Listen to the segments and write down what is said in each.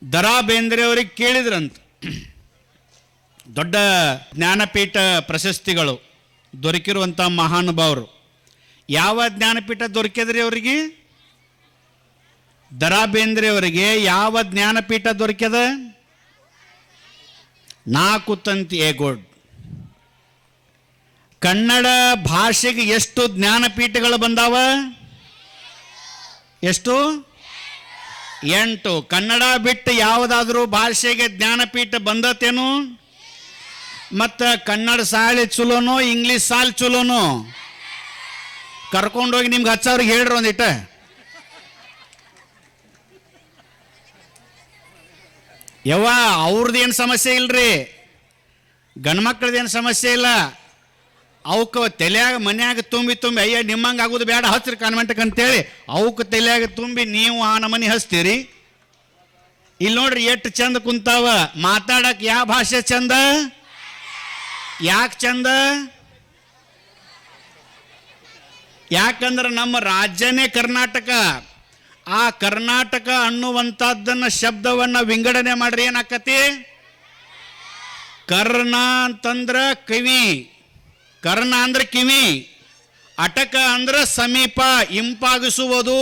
ದರಾ ಬೇಂದ್ರೆಯವರಿಗೆ ಕೇಳಿದ್ರಂತ, ದೊಡ್ಡ ಜ್ಞಾನಪೀಠ ಪ್ರಶಸ್ತಿಗಳು ದೊರಕಿರುವಂಥ ಮಹಾನುಭಾವರು. ಯಾವ ಜ್ಞಾನಪೀಠ ದೊರಕಿದ್ರಿ ಅವರಿಗೆ? ದರಾ ಬೇಂದ್ರೆಯವರಿಗೆ ಯಾವ ಜ್ಞಾನಪೀಠ ದೊರಕ್ಯದ? 4 ತಂತಿ ಏಗೋಡ್. ಕನ್ನಡ ಭಾಷೆಗೆ ಎಷ್ಟು ಜ್ಞಾನಪೀಠಗಳು ಬಂದಾವ? ಎಷ್ಟು? 8. ಕನ್ನಡ ಬಿಟ್ಟು ಯಾವುದಾದ್ರೂ ಭಾಷೆಗೆ ಜ್ಞಾನಪೀಠ ಬಂದತೇನು? ಮತ್ತು ಕನ್ನಡ ಶಾಲೆ ಚಲೋನೋ ಇಂಗ್ಲೀಷ್ ಶಾಲೆ ಚಲೋನೋ? ಕರ್ಕೊಂಡೋಗಿ ನಿಮ್ಗೆ ಹಚ್ಚವ್ರಿಗೆ ಹೇಳ್ರಿ ಒಂದಿಟ್ಟ. ಯವ್ವ ಅವ್ರದ್ದೇನು ಸಮಸ್ಯೆ ಇಲ್ರಿ, ಗಂಡು ಮಕ್ಕಳದೇನು ಸಮಸ್ಯೆ ಇಲ್ಲ. ಅವಕ್ಕೆ ತಲೆಯಾಗ ಮನ್ಯಾಗ ತುಂಬಿ ಅಯ್ಯ ನಿಮ್ಮಂಗೆ ಆಗೋದು ಬೇಡ, ಹಚ್ರಿ ಕಾನ್ವೆಂಟ್ಗೆ ಅಂತೇಳಿ ಅವಕ್ಕೆ ತಲೆಯಾಗ ತುಂಬಿ ನೀವು ಆ ನಮನಿ ಹಚ್ತೀರಿ. ಇಲ್ಲಿ ನೋಡ್ರಿ ಎಷ್ಟು ಚಂದ ಕುಂತಾವ. ಮಾತಾಡಕ್ಕೆ ಯಾವ ಭಾಷೆ ಚಂದ? ಯಾಕೆ ಚಂದ? ಯಾಕಂದ್ರೆ ನಮ್ಮ ರಾಜ್ಯನೇ ಕರ್ನಾಟಕ. ಆ ಕರ್ನಾಟಕ ಅನ್ನುವಂಥದ್ದನ್ನು ಶಬ್ದವನ್ನು ವಿಂಗಡಣೆ ಮಾಡ್ರಿ ಏನಾಕತಿ? ಕರ್ಣ ಅಂತಂದ್ರೆ ಕಿವಿ, ಕರ್ಣ ಅಂದ್ರೆ ಕಿವಿ, ಅಟಕ ಅಂದ್ರೆ ಸಮೀಪ, ಇಂಪಾಗಿಸುವುದು.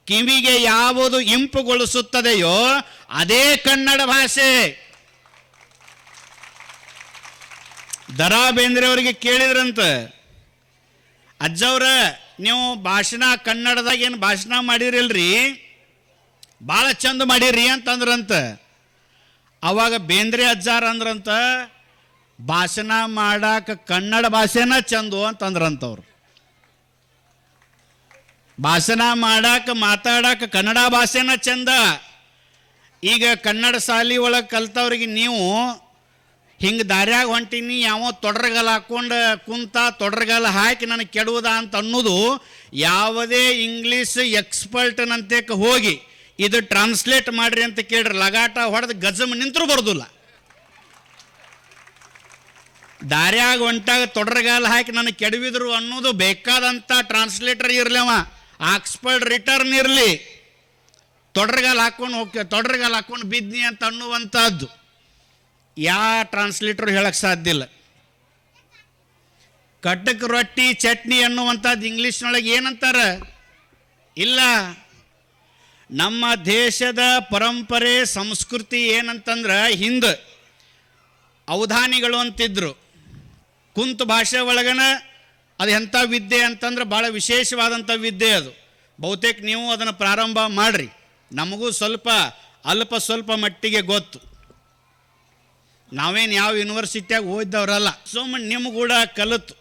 ಕಿವಿಗೆ ಯಾವುದು ಇಂಪುಗೊಳಿಸುತ್ತದೆಯೋ ಅದೇ ಕನ್ನಡ ಭಾಷೆ. ದರಾ ಬೇಂದ್ರೆಯವರಿಗೆ ಕೇಳಿದ್ರಂತ, ಅಜ್ಜವ್ರ ನೀವು ಭಾಷಣ ಕನ್ನಡದಾಗ ಏನು ಭಾಷಣ ಮಾಡಿರಿಲ್ರಿ, ಭಾಳ ಚಂದ ಮಾಡಿರಿ ಅಂತಂದ್ರಂತ. ಅವಾಗ ಬೇಂದ್ರೆ ಅಜ್ಜಾರ ಅಂದ್ರಂತ, ಭಾಷಣ ಮಾಡಾಕ ಕನ್ನಡ ಭಾಷೆನ ಚಂದು ಅಂತಂದ್ರಂತವ್ರು. ಭಾಷಣ ಮಾಡಾಕ ಮಾತಾಡಾಕ ಕನ್ನಡ ಭಾಷೆನ ಚಂದ. ಈಗ ಕನ್ನಡ ಶಾಲೆ ಒಳಗೆ ಕಲ್ತವ್ರಿಗೆ ನೀವು ಹಿಂಗೆ ದಾರ್ಯಾಗ ಹೊಂಟೀನಿ, ಯಾವ ತೊಡ್ರಗಾಲ ಹಾಕ್ಕೊಂಡು ಕುಂತ ತೊಡ್ರಗಾಲ ಹಾಕಿ ನನಗೆ ಕೆಡುವುದ ಅಂತ ಅನ್ನೋದು ಯಾವುದೇ ಇಂಗ್ಲೀಷ್ ಎಕ್ಸ್ಪರ್ಟ್ನಂತೆ ಹೋಗಿ ಇದು ಟ್ರಾನ್ಸ್ಲೇಟ್ ಮಾಡ್ರಿ ಅಂತ ಕೇಳ್ರಿ, ಲಗಾಟ ಹೊಡೆದು ಗಜಮ್ ನಿಂತರೂ ಬರೋದಿಲ್ಲ. ದಾರ್ಯಾಗ ಹೊಂಟಾಗ ತೊಡ್ರಗಾಲ ಹಾಕಿ ನನಗೆ ಕೆಡವಿದ್ರು ಅನ್ನೋದು ಬೇಕಾದಂಥ ಟ್ರಾನ್ಸ್ಲೇಟರ್ ಇರಲಿ, ಅವ ಆಕ್ಸ್ಫರ್ಡ್ ರಿಟರ್ನ್ ಇರಲಿ, ತೊಡ್ರಗಾಲ ಹಾಕ್ಕೊಂಡು ಬಿದ್ನಿ ಅಂತ ಅನ್ನುವಂಥದ್ದು ಯಾವ ಟ್ರಾನ್ಸ್ಲೇಟರ್ ಹೇಳಕ್ಕೆ ಸಾಧ್ಯ ಇಲ್ಲ. ಕಟ್ಟಕ್ ರೊಟ್ಟಿ ಚಟ್ನಿ ಅನ್ನುವಂಥದ್ದು ಇಂಗ್ಲೀಷ್ನೊಳಗೆ ಏನಂತಾರ? ಇಲ್ಲ. ನಮ್ಮ ದೇಶದ ಪರಂಪರೆ ಸಂಸ್ಕೃತಿ ಏನಂತಂದ್ರೆ, ಹಿಂದೆ ಅವಧಾನಿಗಳು ಅಂತಿದ್ರು. ಕುಂತು ಭಾಷೆ ಒಳಗನ ಅದು ಎಂಥ ವಿದ್ಯೆ ಅಂತಂದ್ರೆ ಭಾಳ ವಿಶೇಷವಾದಂಥ ವಿದ್ಯೆ ಅದು. ಬಹುತೇಕ ನೀವು ಅದನ್ನು ಪ್ರಾರಂಭ ಮಾಡಿರಿ, ನಮಗೂ ಸ್ವಲ್ಪ ಮಟ್ಟಿಗೆ ಗೊತ್ತು. ನಾವೇನು ಯಾವ ಯೂನಿವರ್ಸಿಟಿಯಾಗ ಓದಿದವರಲ್ಲ, ಸುಮ್ಮನೆ ನಿಮ್ಮ ಕೂಡ ಕಲಿತು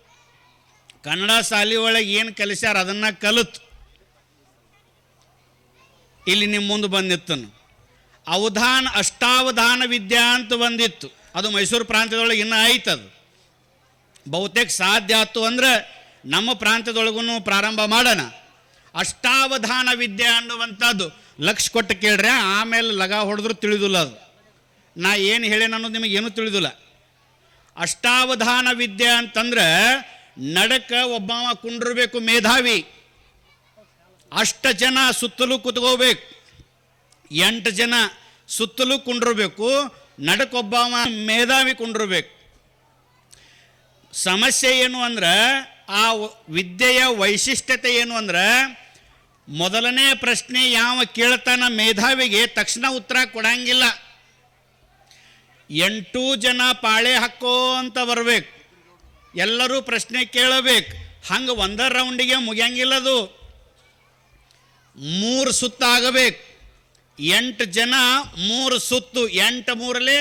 ಕನ್ನಡ ಶಾಲೆ ಒಳಗೆ ಏನು ಕಲಿಸ್ಯಾರ ಅದನ್ನು ಕಲಿತು ಇಲ್ಲಿ ನಿಮ್ಮ ಮುಂದೆ ಬಂದಿತ್ತನು. ಅಷ್ಟಾವಧಾನ ವಿದ್ಯಾ ಅಂತ ಬಂದಿತ್ತು, ಅದು ಮೈಸೂರು ಪ್ರಾಂತ್ಯದೊಳಗೆ ಇನ್ನೂ ಆಯ್ತದು. ಬಹುತೇಕ ಸಾಧ್ಯ ಆಯ್ತು ಅಂದರೆ ನಮ್ಮ ಪ್ರಾಂತ್ಯದೊಳಗೂ ಪ್ರಾರಂಭ ಮಾಡೋಣ. ಅಷ್ಟಾವಧಾನ ವಿದ್ಯೆ ಅನ್ನುವಂಥದ್ದು ಲಕ್ಷ ಕೊಟ್ಟು ಕೇಳ್ರೆ, ಆಮೇಲೆ ಲಗ ಹೊಡೆದ್ರು ತಿಳಿದಿಲ್ಲ. ಅದು ನಾ ಏನು ಹೇಳೇನು ಅನ್ನೋದು ನಿಮಗೇನು ತಿಳಿದಿಲ್ಲ. ಅಷ್ಟಾವಧಾನ ವಿದ್ಯೆ ಅಂತಂದ್ರೆ ನಡಕ ಒಬ್ಬವ ಕುಂಡಿರ್ಬೇಕು ಮೇಧಾವಿ, 8 ಜನ ಸುತ್ತಲೂ ಕುತ್ಕೋಬೇಕು, 8 ಜನ ಸುತ್ತಲೂ ಕುಂಡಿರ್ಬೇಕು, ನಡಕೊಬ್ಬವ ಮೇಧಾವಿ ಕುಂಡಿರ್ಬೇಕು. ಸಮಸ್ಯೆ ಏನು ಅಂದ್ರೆ, ಆ ವಿದ್ಯೆಯ ವೈಶಿಷ್ಟ್ಯತೆ ಏನು ಅಂದ್ರೆ, ಮೊದಲನೇ ಪ್ರಶ್ನೆ ಯಾವ ಕೇಳ್ತಾನ ಮೇಧಾವಿಗೆ ತಕ್ಷಣ ಉತ್ತರ ಕೊಡಂಗಿಲ್ಲ. 8 ಜನ ಪಾಳೆ ಹಾಕೋ ಅಂತ ಬರಬೇಕು, ಎಲ್ಲರೂ ಪ್ರಶ್ನೆ ಕೇಳಬೇಕು. ಹಂಗೆ ಒಂದರ ರೌಂಡಿಗೆ ಮುಗಿಯಂಗಿಲ್ಲದು, 3 ಸುತ್ತ ಆಗಬೇಕು. 8 ಜನ 3 ಸುತ್ತು, 8 3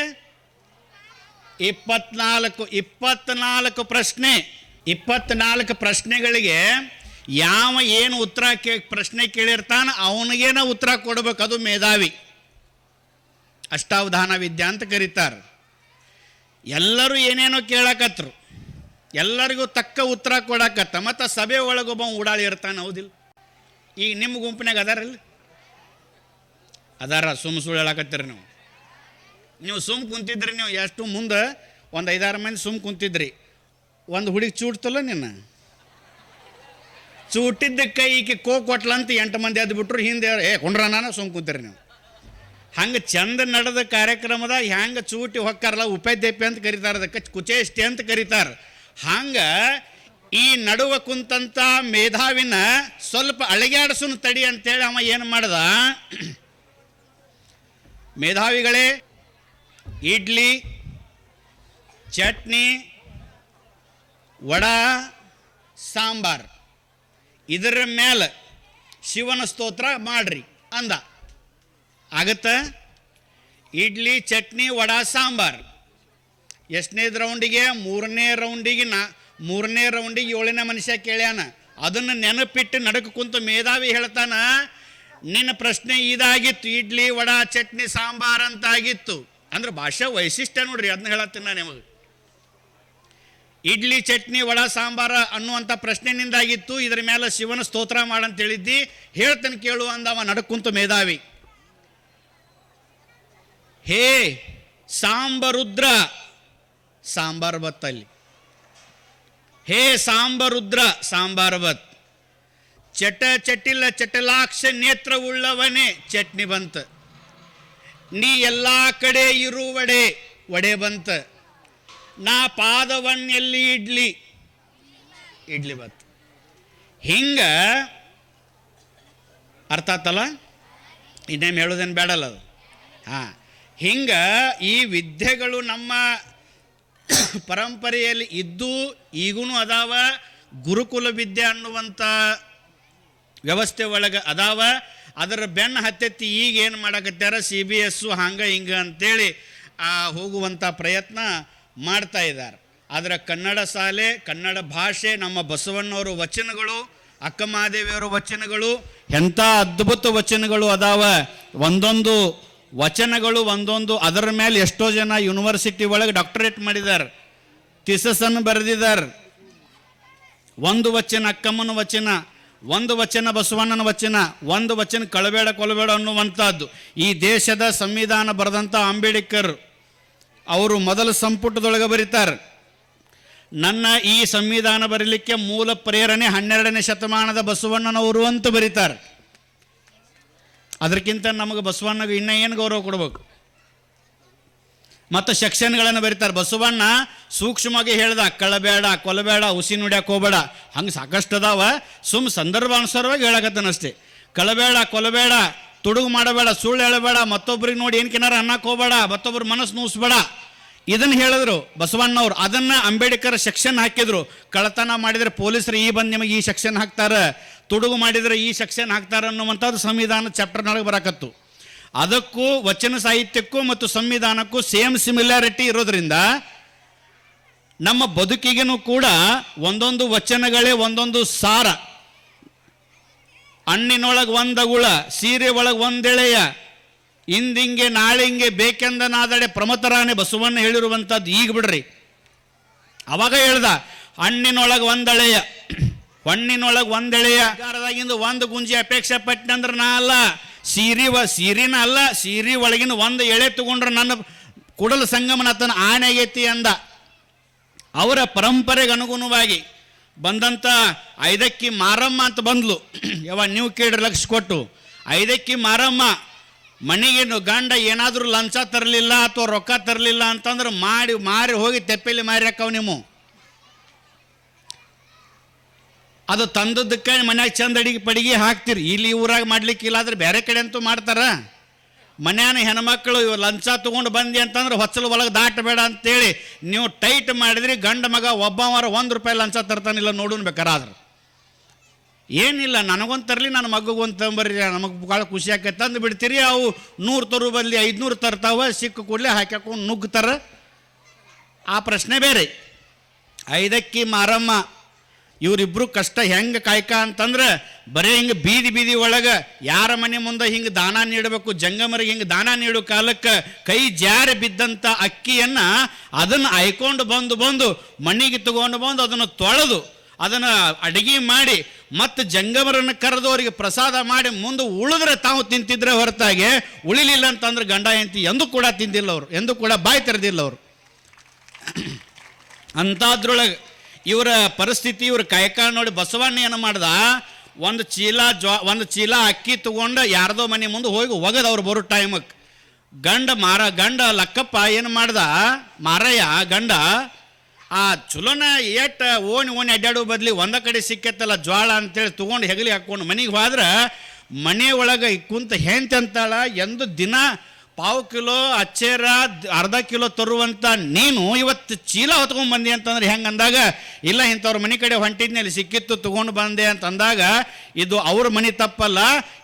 24 ಪ್ರಶ್ನೆ. 24 ಪ್ರಶ್ನೆಗಳಿಗೆ ಯಾವ ಏನು ಉತ್ತರ ಪ್ರಶ್ನೆ ಕೇಳಿರ್ತಾನೆ ಅವನಿಗೇನ ಉತ್ತರ ಕೊಡಬೇಕು, ಅದು ಮೇಧಾವಿ. ಅಷ್ಟಾವಧಾನ ವಿದ್ಯಾ ಅಂತ ಕರೀತಾರೆ. ಎಲ್ಲರೂ ಏನೇನೋ ಕೇಳಕತ್ರು, ಎಲ್ಲರಿಗೂ ತಕ್ಕ ಉತ್ತರ ಕೊಡಕತ್ತ. ಮತ್ತು ಸಭೆ ಒಳಗೊಬ್ಬ ಉಡಾಳಿ ಇರ್ತಾನೆ, ಹೌದಿಲ್ಲ? ಈಗ ನಿಮ್ಮ ಗುಂಪಿನಾಗ ಅದಾರಿಲ್ಲ? ಅದಾರ? ಸುಳ್ಳು ಹೇಳಕತ್ತೀರಿ ನೀವು ಸುಮ್ ಕುಂತಿದ್ರಿ. ನೀವು ಎಷ್ಟು ಮುಂದೆ ಒಂದು 5-6 ಮಂದಿ ಸುಮ್ ಕುಂತಿದ್ರಿ. ಒಂದು ಹುಡುಗಿ ಚೂಟ್ತಲ್ಲ, ನಿನ್ನ ಚೂಟಿದ್ದಕ್ಕೆ ಈಕೆ ಕೊಟ್ಲಂತ 8 ಮಂದಿ ಎದ್ದು ಬಿಟ್ರು. ಹಿಂದೆ ಕೊಂಡ್ರ ನಾನು ಸುಮ್ ಕುಂತೀರಿ ನೀವು. ಹಂಗೆ ಚಂದ ನಡೆದ ಕಾರ್ಯಕ್ರಮದಾಗ ಹ್ಯಾಂಗೆ ಚೂಟಿ ಹೊಕ್ಕಾರಲ್ಲ ಉಪೇದ್ಯಪಿ ಅಂತ ಕರೀತಾರೆ, ಅದಕ್ಕೆ ಕುಚೇಷ್ಟಿ ಅಂತ ಕರೀತಾರೆ. ಹಂಗೆ ಈ ನಡುವ ಕುಂತಂಥ ಮೇಧಾವಿನ ಸ್ವಲ್ಪ ಅಳಗ್ಯಾಡ್ಸುನ್ ತಡಿ ಅಂತೇಳಿ ಅವ ಏನು ಮಾಡ್ದ, ಮೇಧಾವಿಗಳೇ ಇಡ್ಲಿ ಚಟ್ನಿ ವಡಾ ಸಾಂಬಾರ್ ಇದರ ಮೇಲೆ ಶಿವನ ಸ್ತೋತ್ರ ಮಾಡ್ರಿ ಅಂದ. ಆಗತ್ತ? ಇಡ್ಲಿ ಚಟ್ನಿ ವಡಾ ಸಾಂಬಾರ್ ಎಷ್ಟನೇದು ರೌಂಡಿಗೆ? ಮೂರನೇ ರೌಂಡಿಗೆ 7ನೇ ಮನುಷ್ಯ ಕೇಳ್ಯಾನ. ಅದನ್ನು ನೆನಪಿಟ್ಟು ನಡಕ ಕುಂತು ಮೇಧಾವಿ ಹೇಳ್ತಾನ, ನಿನ್ನ ಪ್ರಶ್ನೆ ಇದಾಗಿತ್ತು, ಇಡ್ಲಿ ವಡಾ ಚಟ್ನಿ ಸಾಂಬಾರ್ ಅಂತ ಆಗಿತ್ತು. ಅಂದ್ರೆ ಭಾಷೆ ವೈಶಿಷ್ಟ್ಯ ನೋಡ್ರಿ, ಅದನ್ನ ಹೇಳತ್ತೀನಿ ನಾನು ನಿಮಗೆ. ಇಡ್ಲಿ ಚಟ್ನಿ ವಡಾ ಸಾಂಬಾರ ಅನ್ನುವಂಥ ಪ್ರಶ್ನೆನಿಂದಾಗಿತ್ತು. ಇದರ ಮೇಲೆ ಶಿವನ ಸ್ತೋತ್ರ ಮಾಡಂತ ಹೇಳಿದ್ದಿ, ಹೇಳ್ತಾನೆ ಕೇಳು ಅಂದವ ನಡಕುಂತು ಮೇಧಾವಿ. ಹೇ ಸಾಂಬರುದ್ರ, ಸಾಂಬಾರ್ ಬತ್ತಲ್ಲಿ. ಹೇ ಸಾಂಬರುದ್ರ, ಸಾಂಬಾರ್ ಬತ್. ಚಟ ಚಟಿಲ ಚಟಲಾಕ್ಷ ನೇತ್ರವುಳ್ಳವನೇ, ಚಟ್ನಿ ಬಂತ. ನೀ ಎಲ್ಲ ಕಡೆ ಇರುವಡೆ, ವಡೆ ಬಂತ. ನಾ ಪಾದವನ್ನೆಲ್ಲಿ ಇಡ್ಲಿ, ಇಡ್ಲಿ ಬತ್. ಹಿಂಗ ಅರ್ಥ ಆತಲ್ಲ? ಇನ್ನೇನು ಹೇಳೋದೇನು ಬೇಡಲ್ಲ ಅದು. ಹಾಂ, ಹಿಂಗ ಈ ವಿದ್ಯೆಗಳು ನಮ್ಮ ಪರಂಪರೆಯಲ್ಲಿ ಇದ್ದು ಈಗೂ ಅದಾವ. ಗುರುಕುಲ ವಿದ್ಯೆ ಅನ್ನುವಂಥ ವ್ಯವಸ್ಥೆ ಒಳಗೆ ಅದಾವ. ಅದರ ಬೆನ್ನು ಹತ್ತೆತ್ತಿ ಈಗ ಏನು ಮಾಡಕತ್ಯಾರ, CBS ಹಂಗೆ ಹಿಂಗೆ ಅಂತೇಳಿ ಹೋಗುವಂಥ ಪ್ರಯತ್ನ ಮಾಡ್ತಾ ಇದ್ದಾರೆ. ಆದರೆ ಕನ್ನಡ ಶಾಲೆ, ಕನ್ನಡ ಭಾಷೆ, ನಮ್ಮ ಬಸವಣ್ಣವರ ವಚನಗಳು, ಅಕ್ಕ ಮಹಾದೇವಿಯವರ ವಚನಗಳು ಎಂಥ ಅದ್ಭುತ ವಚನಗಳು ಅದಾವ. ಒಂದೊಂದು ವಚನಗಳು ಒಂದೊಂದು, ಅದರ ಮೇಲೆ ಎಷ್ಟೋ ಜನ ಯೂನಿವರ್ಸಿಟಿ ಒಳಗೆ ಡಾಕ್ಟರೇಟ್ ಮಾಡಿದ್ದಾರೆ, ಥೀಸಸನ್ನು ಬರೆದಿದ್ದಾರೆ. ಒಂದು ವಚನ ಅಕ್ಕಮ್ಮನ ವಚನ, ಒಂದು ವಚನ ಬಸವಣ್ಣನ ವಚನ, ಒಂದು ವಚನ ಕಳಬೇಡ ಕೊಲಬೇಡ ಅನ್ನುವಂಥದ್ದು. ಈ ದೇಶದ ಸಂವಿಧಾನ ಬರೆದಂಥ ಅಂಬೇಡ್ಕರ್ ಅವರು ಮೊದಲ ಸಂಪುಟದೊಳಗೆ ಬರೀತಾರೆ, ನನ್ನ ಈ ಸಂವಿಧಾನ ಬರೀಲಿಕ್ಕೆ ಮೂಲ ಪ್ರೇರಣೆ 12ನೇ ಶತಮಾನದ ಬಸವಣ್ಣನವರು ಅಂತ ಬರೀತಾರೆ. ಅದಕ್ಕಿಂತ ನಮಗೆ ಬಸವಣ್ಣಗೆ ಇನ್ನೂ ಏನು ಗೌರವ ಕೊಡಬೇಕು? ಮತ್ತು ಸೆಕ್ಷನ್ಗಳನ್ನು ಬರೀತಾರೆ. ಬಸವಣ್ಣ ಸೂಕ್ಷ್ಮವಾಗಿ ಹೇಳ್ದ, ಕಳಬೇಡ ಕೊಲಬೇಡ, ಹುಸಿ ನುಡ್ಯಾಕೆ ಹೋಗಬೇಡ, ಹಂಗೆ ಸಾಕಷ್ಟು ಅದಾವ. ಸಂದರ್ಭಾನುಸಾರವಾಗಿ ಹೇಳಕತ್ತಾನಷ್ಟೇ. ಕಳಬೇಡ ಕೊಲಬೇಡ, ತುಡುಗು ಮಾಡಬೇಡ, ಸುಳ್ಳು ಹೇಳಬೇಡ, ಮತ್ತೊಬ್ಬರಿಗೆ ನೋಡಿ ಏನು ಕೆನಾರ ಅನ್ನಕ್ಕೆ ಹೋಗಬೇಡ, ಮತ್ತೊಬ್ಬರ ಮನಸ್ಸು ನೂಸ್ಬೇಡ, ಇದನ್ನು ಹೇಳಿದ್ರು ಬಸವಣ್ಣವ್ರು. ಅದನ್ನು ಅಂಬೇಡ್ಕರ್ ಸೆಕ್ಷನ್ ಹಾಕಿದ್ರು. ಕಳ್ಳತನ ಮಾಡಿದರೆ ಪೊಲೀಸರು ಈ ಬಂದು ನಿಮಗೆ ಈ ಸೆಕ್ಷನ್ ಹಾಕ್ತಾರೆ, ತುಡುಗು ಮಾಡಿದರೆ ಈ ಸೆಕ್ಷನ್ ಹಾಕ್ತಾರೆ ಅನ್ನುವಂಥದ್ದು ಸಂವಿಧಾನ ಚಾಪ್ಟರ್ನೊಳಗೆ ಬರಕತ್ತು. ಅದಕ್ಕೂ ವಚನ ಸಾಹಿತ್ಯಕ್ಕೂ ಮತ್ತು ಸಂವಿಧಾನಕ್ಕೂ ಸೇಮ್ ಸಿಮಿಲಾರಿಟಿ ಇರೋದ್ರಿಂದ ನಮ್ಮ ಬದುಕಿಗೂ ಕೂಡ ಒಂದೊಂದು ವಚನಗಳೇ ಒಂದೊಂದು ಸಾರ. ಹಣ್ಣಿನೊಳಗೆ ಒಂದಗುಳ, ಸೀರೆ ಒಳಗೆ ಒಂದೆಳೆಯ, ಇಂದಿಂಗೆ ನಾಳಿಂಗೆ ಬೇಕೆಂದನಾದಡೆ ಪ್ರಮತರಾನೆ ಬಸವಣ್ಣ ಹೇಳಿರುವಂಥದ್ದು. ಈಗ ಬಿಡ್ರಿ, ಅವಾಗ ಹೇಳ್ದ ಹಣ್ಣಿನೊಳಗೆ ಒಂದಳೆಯ, ಹಣ್ಣಿನೊಳಗೆ ಒಂದೆಳೆಯ ದಾರದಾಗಿಂದ ಒಂದು ಗುಂಜಿ ಅಪೇಕ್ಷೆ ಪಟ್ಟಂದ್ರೆ ನಾ ಅಲ್ಲ, ಸೀರಿನ ಅಲ್ಲ, ಸೀರೆ ಒಳಗಿನ ಒಂದು ಎಳೆ ತಗೊಂಡ್ರೆ ನನ್ನ ಕುಡಲ ಸಂಗಮನಾಥನ ಆಣೆಗೆತ್ತಿ ಅಂದ. ಅವರ ಪರಂಪರೆಗೆ ಅನುಗುಣವಾಗಿ ಬಂದಂಥ ಐದಕ್ಕಿ ಮಾರಮ್ಮ ಅಂತ ಬಂದ್ಲು. ಯಾವ ನೀವು ಕೇಳ್ರಿ ಲಕ್ಷ ಕೊಟ್ಟು, ಐದಕ್ಕಿ ಮಾರಮ್ಮ ಮನೆಗೆ ಗಂಡ ಏನಾದರೂ ಲಂಚ ತರಲಿಲ್ಲ ಅಥವಾ ರೊಕ್ಕ ತರಲಿಲ್ಲ ಅಂತಂದ್ರೆ ಮಾರಿ ಹೋಗಿ ತೆಪ್ಪೆಲಿ ಮಾರಿ ಹಾಕವ್ ನೀವು. ಅದು ತಂದದ್ದಕ್ಕೆ ಮನ್ಯಾಗ ಚಂದ ಅಡಿಗೆ ಪಡಿಗೆ ಹಾಕ್ತೀರಿ. ಇಲ್ಲಿ ಊರಾಗ ಮಾಡ್ಲಿಕ್ಕಿಲ್ಲ ಆದರೆ ಬೇರೆ ಕಡೆ ಅಂತೂ ಮಾಡ್ತಾರ. ಮನ್ಯಾನ ಹೆಣ್ಮಕ್ಳು ಲಂಚ ತೊಗೊಂಡು ಬಂದಿ ಅಂತಂದ್ರೆ ಹೊಚ್ಚಲು ಒಳಗೆ ದಾಟಬೇಡ ಅಂತೇಳಿ ನೀವು ಟೈಟ್ ಮಾಡಿದ್ರಿ, ಗಂಡ ಮಗ ಒಬ್ಬವರ ₹1 ಲಂಚ ತರ್ತಾನಿಲ್ಲ ನೋಡೋನ್ ಬೇಕಾರಾದ್ರೆ. ಏನಿಲ್ಲ, ನನಗೊಂದು ತರಲಿ, ನನ್ನ ಮಗುಗೊಂದು ತಂಬರ್ರಿ, ನಮಗೆ ಭಾಳ ಖುಷಿ ಆಕೈತೆ ತಂದು ಬಿಡ್ತೀರಿ. ಅವು 100 ತರು ಬದಲಿ 500 ತರ್ತಾವ, ಸಿಕ್ಕ ಕೂಡಲೇ ಹಾಕ್ಯಾಕೊಂಡು ನುಗ್ತಾರ. ಆ ಪ್ರಶ್ನೆ ಬೇರೆ. ಐದಕ್ಕಿ ಮಾರಮ್ಮ ಇವರಿಬ್ಬರು ಕಷ್ಟ ಹೆಂಗೆ ಕಾಯ್ಕ ಅಂತಂದ್ರೆ ಬರೀ ಹಿಂಗೆ ಬೀದಿ ಒಳಗೆ ಯಾರ ಮನೆ ಮುಂದೆ ಹಿಂಗೆ ದಾನ ನೀಡಬೇಕು, ಜಂಗಮರಿಗೆ ಹಿಂಗೆ ದಾನ ನೀಡೋ ಕಾಲಕ್ಕೆ ಕೈ ಜಾರಿ ಬಿದ್ದಂಥ ಅಕ್ಕಿಯನ್ನು ಅದನ್ನು ಆಯ್ಕೊಂಡು ಬಂದು ಮಣ್ಣಿಗೆ ತಗೊಂಡು ಬಂದು ಅದನ್ನು ತೊಳೆದು ಅದನ್ನು ಅಡುಗೆ ಮಾಡಿ ಮತ್ತು ಜಂಗಮರನ್ನು ಕರೆದು ಅವರಿಗೆ ಪ್ರಸಾದ ಮಾಡಿ ಮುಂದೆ ಉಳಿದ್ರೆ ತಾವು ತಿಂತಿದ್ರೆ ಹೊರತಾಗಿ ಉಳಿಲಿಲ್ಲ ಅಂತಂದ್ರೆ ಗಂಡ ಹೆಂಡತಿ ಎಂದೂ ಕೂಡ ತಿಂದಿಲ್ಲ ಅವರು, ಎಂದೂ ಕೂಡ ಬಾಯಿ ತೆರೆದಿಲ್ಲ ಅವರು. ಅಂಥದ್ರೊಳಗೆ ಇವರ ಪರಿಸ್ಥಿತಿ, ಇವ್ರ ಕಾಯಕ ನೋಡಿ ಬಸವಣ್ಣ ಏನು ಮಾಡ್ದ, ಒಂದು ಚೀಲ ಅಕ್ಕಿ ತೊಗೊಂಡು ಯಾರ್ದೋ ಮನೆ ಮುಂದೆ ಹೋಗಿ ಒಗದು ಅವ್ರು ಬರೋ ಟೈಮಕ್ಕೆ ಗಂಡ ಲಕ್ಕಪ್ಪ ಏನು ಮಾಡ್ದ, ಮಾರಯ್ಯ ಗಂಡ ಆ ಚಲೋನ ಏಟ ಓಣಿ ಅಡ್ಡಾಡೋ ಬದ್ಲಿ ಒಂದ ಕಡೆ ಸಿಕ್ಕತ್ತಲ್ಲ ಜ್ವಾಳ ಅಂತೇಳಿ ತೊಗೊಂಡು ಹೆಗಲಿ ಹಾಕ್ಕೊಂಡು ಮನೆಗೆ ಹೋದ್ರೆ ಮನೆ ಒಳಗೆ ಕುಂತ ಹೆಂತ ಅಂತಾಳ, ಎಂದು ದಿನ ಪಾವು ಕಿಲೋ ಅಚ್ಚೇರ ಅರ್ಧ ಕಿಲೋ ತರುವಂಥ ನೀನು ಇವತ್ತು ಚೀಲ ಹೊತ್ಕೊಂಡು ಬಂದಿ ಅಂತಂದ್ರೆ ಹೆಂಗೆ ಅಂದಾಗ, ಇಲ್ಲ ಇಂಥವ್ರ ಮನೆ ಕಡೆ ಹೊಂಟಿದ್ನಲ್ಲಿ ಸಿಕ್ಕಿತ್ತು ತೊಗೊಂಡು ಬಂದೆ ಅಂತ ಅಂದಾಗ ಇದು ಅವ್ರ ಮನೆ ತಪ್ಪಲ್ಲ,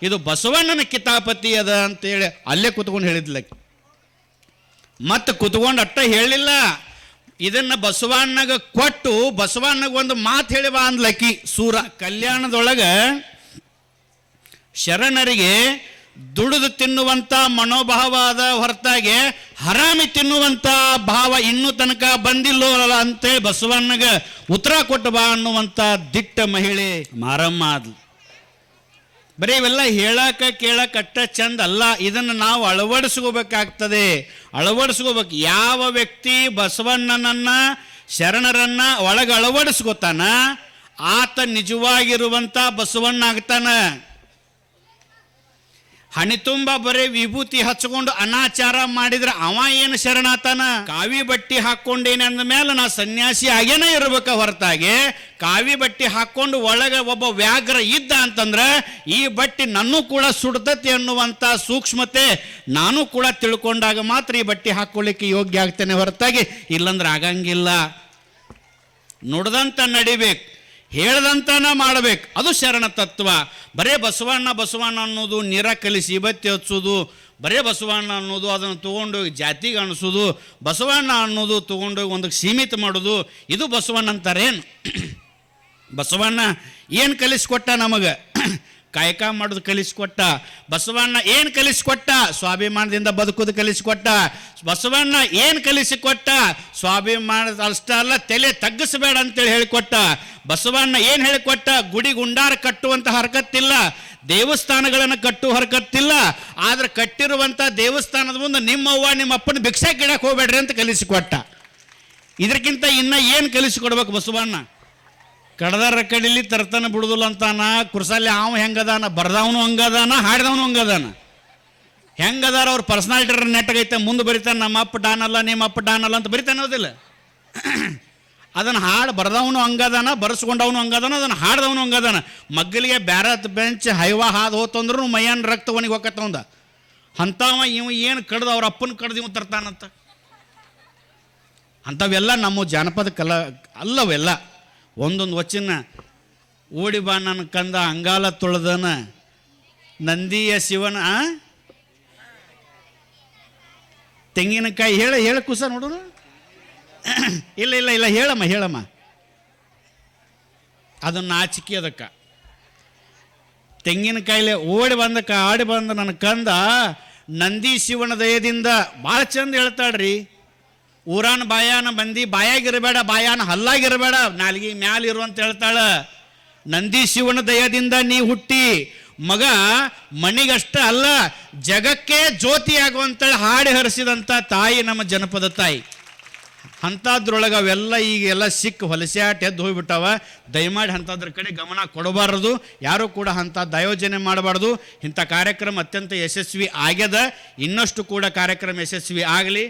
ಇದು ಬಸವಣ್ಣನ ಕಿತಾಪತಿ ಅದ ಅಂತೇಳಿ ಅಲ್ಲೇ ಕುತ್ಕೊಂಡು ಹೇಳಿದ್ಲಕ್ಕೆ. ಮತ್ತು ಕುತ್ಕೊಂಡು ಅಟ್ಟ ಹೇಳಿಲ್ಲ, ಇದನ್ನು ಬಸವಣ್ಣಗೆ ಕೊಟ್ಟು ಬಸವಣ್ಣಗೆ ಒಂದು ಮಾತು ಹೇಳಿ ಬಾ ಅಂದ್ಲಕ್ಕಿ. ಸೂರ ಕಲ್ಯಾಣದೊಳಗೆ ಶರಣರಿಗೆ ದುಡಿದು ತಿನ್ನುವಂಥ ಮನೋಭಾವದ ಹೊರತಾಗಿ ಹರಾಮಿ ತಿನ್ನುವಂಥ ಭಾವ ಇನ್ನೂ ತನಕ ಬಂದಿಲ್ಲೋಲ್ಲ ಅಂತೇಳಿ ಬಸವಣ್ಣಗೆ ಉತ್ತರ ಕೊಟ್ಟು ಬಾ ಅನ್ನುವಂಥ ದಿಟ್ಟ ಮಹಿಳೆ ಮಾರಮ್ಮ ಆದ್ಲು. ಬರೀ ಇವೆಲ್ಲ ಹೇಳಕ್ಕೆ ಕೇಳಕ್ಕೆ ಅಟ್ಟ ಚಂದ ಅಲ್ಲ, ಇದನ್ನು ನಾವು ಅಳವಡಿಸ್ಕೋಬೇಕಾಗ್ತದೆ. ಯಾವ ವ್ಯಕ್ತಿ ಬಸವಣ್ಣನನ್ನ ಶರಣರನ್ನ ಒಳಗೆ ಅಳವಡಿಸ್ಕೋತಾನ ಆತ ನಿಜವಾಗಿರುವಂಥ ಬಸವಣ್ಣ ಆಗ್ತಾನ. ಹಣಿ ತುಂಬ ಬರೀ ವಿಭೂತಿ ಹಚ್ಕೊಂಡು ಅನಾಚಾರ ಮಾಡಿದ್ರೆ ಅವ ಏನು ಶರಣಾತನ? ಕಾವಿ ಬಟ್ಟಿ ಹಾಕ್ಕೊಂಡೇನೆ ಅಂದ ಮೇಲೆ ನಾ ಸನ್ಯಾಸಿ ಆಗೇನೇ ಇರ್ಬೇಕ ಹೊರತಾಗಿ ಕಾವಿ ಬಟ್ಟಿ ಹಾಕ್ಕೊಂಡು ಒಳಗೆ ಒಬ್ಬ ವ್ಯಾಘ್ರ ಇದ್ದ ಅಂತಂದ್ರೆ ಈ ಬಟ್ಟಿ ನನ್ನೂ ಕೂಡ ಸುಡ್ತತಿ ಅನ್ನುವಂಥ ಸೂಕ್ಷ್ಮತೆ ನಾನು ಕೂಡ ತಿಳ್ಕೊಂಡಾಗ ಮಾತ್ರ ಈ ಬಟ್ಟಿ ಹಾಕ್ಕೊಳ್ಳಿಕ್ಕೆ ಯೋಗ್ಯ ಆಗ್ತೇನೆ ಹೊರತಾಗಿ ಇಲ್ಲಂದ್ರೆ ಆಗಂಗಿಲ್ಲ. ನುಡ್ದಂತ ನಡಿಬೇಕು, ಹೇಳ್ದಂತನ ಮಾಡಬೇಕು, ಅದು ಶರಣ ತತ್ವ. ಬರೇ ಬಸವಣ್ಣ ಅನ್ನೋದು ನೀರ ಕಲಿಸಿ ಬತ್ತಿ ಹಚ್ಚೋದು, ಬರೇ ಬಸವಣ್ಣ ಅನ್ನೋದು ಅದನ್ನು ತೊಗೊಂಡೋಗಿ ಜಾತಿಗೆ ಅನಿಸೋದು, ಬಸವಣ್ಣ ಅನ್ನೋದು ತೊಗೊಂಡೋಗಿ ಒಂದಕ್ಕೆ ಸೀಮಿತ ಮಾಡೋದು, ಇದು ಬಸವಣ್ಣ ಅಂತಾರೇನು? ಬಸವಣ್ಣ ಏನು ಕಲಿಸ್ಕೊಟ್ಟ ನಮಗೆ? ಕಾಯಕ ಮಾಡೋದು ಕಲಿಸ್ಕೊಟ್ಟ. ಬಸವಣ್ಣ ಏನು ಕಲಿಸ್ಕೊಟ್ಟ? ಸ್ವಾಭಿಮಾನದಿಂದ ಬದುಕೋದು ಕಲಿಸ್ಕೊಟ್ಟ. ಬಸವಣ್ಣ ಏನು ಕಲಿಸಿಕೊಟ್ಟ? ಸ್ವಾಭಿಮಾನದ ಅಷ್ಟೇ ಅಲ್ಲ, ತಲೆ ತಗ್ಗಿಸಬೇಡ ಅಂತೇಳಿ ಹೇಳಿಕೊಟ್ಟ. ಬಸವಣ್ಣ ಏನು ಹೇಳಿಕೊಟ್ಟ? ಗುಡಿ ಗುಂಡಾರ ಕಟ್ಟುವಂಥ ಹರಕತ್ತಿಲ್ಲ, ದೇವಸ್ಥಾನಗಳನ್ನು ಕಟ್ಟುವ ಹರಕತ್ತಿಲ್ಲ, ಆದ್ರೆ ಕಟ್ಟಿರುವಂಥ ದೇವಸ್ಥಾನದ ಮುಂದೆ ನಿಮ್ಮವ್ವ ನಿಮ್ಮ ಅಪ್ಪನ ಭಿಕ್ಷೆ ಗಿಡಕ್ಕೆ ಹೋಗ್ಬೇಡ್ರಿ ಅಂತ ಕಲಿಸಿಕೊಟ್ಟ. ಇದಕ್ಕಿಂತ ಇನ್ನು ಏನು ಕಲಿಸಿಕೊಡ್ಬೇಕು ಬಸವಣ್ಣ? ಕಡದಾರ ಕಡಿಲಿ ತರ್ತಾನ ಬಿಡುದಿಲ್ಲ ಅಂತಾನ. ಕುರ್ಸಲ್ಲಿ ಅವ ಹೆಂಗದಾನ, ಬರ್ದವನು ಹಂಗದಾನ, ಹಾಡಿದವನು ಹಂಗದಾನ. ಹೆಂಗದಾರ ಅವ್ರ ಪರ್ಸನಾಲಿಟಿ ನೆಟ್ಟಗೈತೆ, ಮುಂದೆ ಬರಿತಾನೆ ನಮ್ಮ ಅಪ್ಪ ಡಾನಲ್ಲ ನಿಮ್ಮ ಅಪ್ಪ ಡಾನಲ್ಲ ಅಂತ ಬರಿತಾನೆ ಅನ್ನೋದಿಲ್ಲ. ಅದನ್ನು ಹಾಡು ಬರ್ದವನು ಹಂಗದಾನ, ಬರೆಸ್ಕೊಂಡವನು ಹಂಗದಾನ, ಅದನ್ನು ಹಾಡ್ದವನು ಹಂಗದಾನ. ಮಗ್ಗಲಿಗೆ ಬ್ಯಾರತ್ ಬೆಂಚ್ ಹೈವಾ ಹಾದು ಹೋತಂದ್ರೂ ಮೈಯನ್ ರಕ್ತವನಿಗೆ ಹೋಗತ್ತವಂದ ಅಂಥವ ಇವ ಏನು ಕಡ್ದು ಅವ್ರ ಅಪ್ಪನ ಕಡ್ದು ಇವ್ ತರ್ತಾನಂತ. ಅಂಥವೆಲ್ಲ ನಮ್ಮ ಜಾನಪದ ಕಲಾ ಅಲ್ಲವೆಲ್ಲ. ಒಂದೊಂದು ವಚನ ಓಡಿ ಬಾ ನನ್ನ ಕಂದ ಅಂಗಾಲ ತೊಳೆದನ ನಂದಿಯ ಶಿವನ ತೆಂಗಿನಕಾಯಿ ಹೇಳ ಕುಸ ನೋಡೋಣ. ಇಲ್ಲ ಹೇಳಮ್ಮ ಅದನ್ನು ನಾಚಿಕೆ ಅದಕ್ಕೆ. ತೆಂಗಿನಕಾಯಿಲೆ ಓಡಿ ಆಡಿ ಬಂದ ನನ್ನ ಕಂದ ನಂದಿ ಶಿವನ ದಯದಿಂದ ಭಾಳ ಚಂದ ಹೇಳ್ತಾಳ್ರಿ. ಊರಾನ ಬಾಯಾನ ಬಂದಿ ಬಾಯಾಗಿರಬೇಡ, ಬಾಯಾನ ಹಲ್ಲಾಗಿರಬೇಡ, ನಾಲ್ಗಿ ಮ್ಯಾಲಿರು ಅಂತ ಹೇಳ್ತಾಳ. ನಂದಿ ಶಿವನ ದಯದಿಂದ ನೀ ಹುಟ್ಟಿ ಮಗ ಮಣಿಗಷ್ಟ ಅಲ್ಲ ಜಗಕ್ಕೆ ಜ್ಯೋತಿ ಆಗುವಂತೇಳಿ ಹಾಡಿ ಹರಿಸಿದಂಥ ತಾಯಿ ನಮ್ಮ ಜನಪದ ತಾಯಿ. ಅಂಥದ್ರೊಳಗೆ ಅವೆಲ್ಲ ಈಗೆಲ್ಲ ಸಿಕ್ಕ ಹೊಲಸ್ಯಾಟ ಎದ್ದು ಹೋಗ್ಬಿಟ್ಟಾವ. ದಯಮಾಡಿ ಅಂಥದ್ರ ಕಡೆ ಗಮನ ಕೊಡಬಾರದು, ಯಾರೂ ಕೂಡ ಅಂಥದ್ದು ಆಯೋಜನೆ ಮಾಡಬಾರ್ದು. ಇಂಥ ಕಾರ್ಯಕ್ರಮ ಅತ್ಯಂತ ಯಶಸ್ವಿ ಆಗ್ಯದ, ಇನ್ನಷ್ಟು ಕೂಡ ಕಾರ್ಯಕ್ರಮ ಯಶಸ್ವಿ ಆಗಲಿ.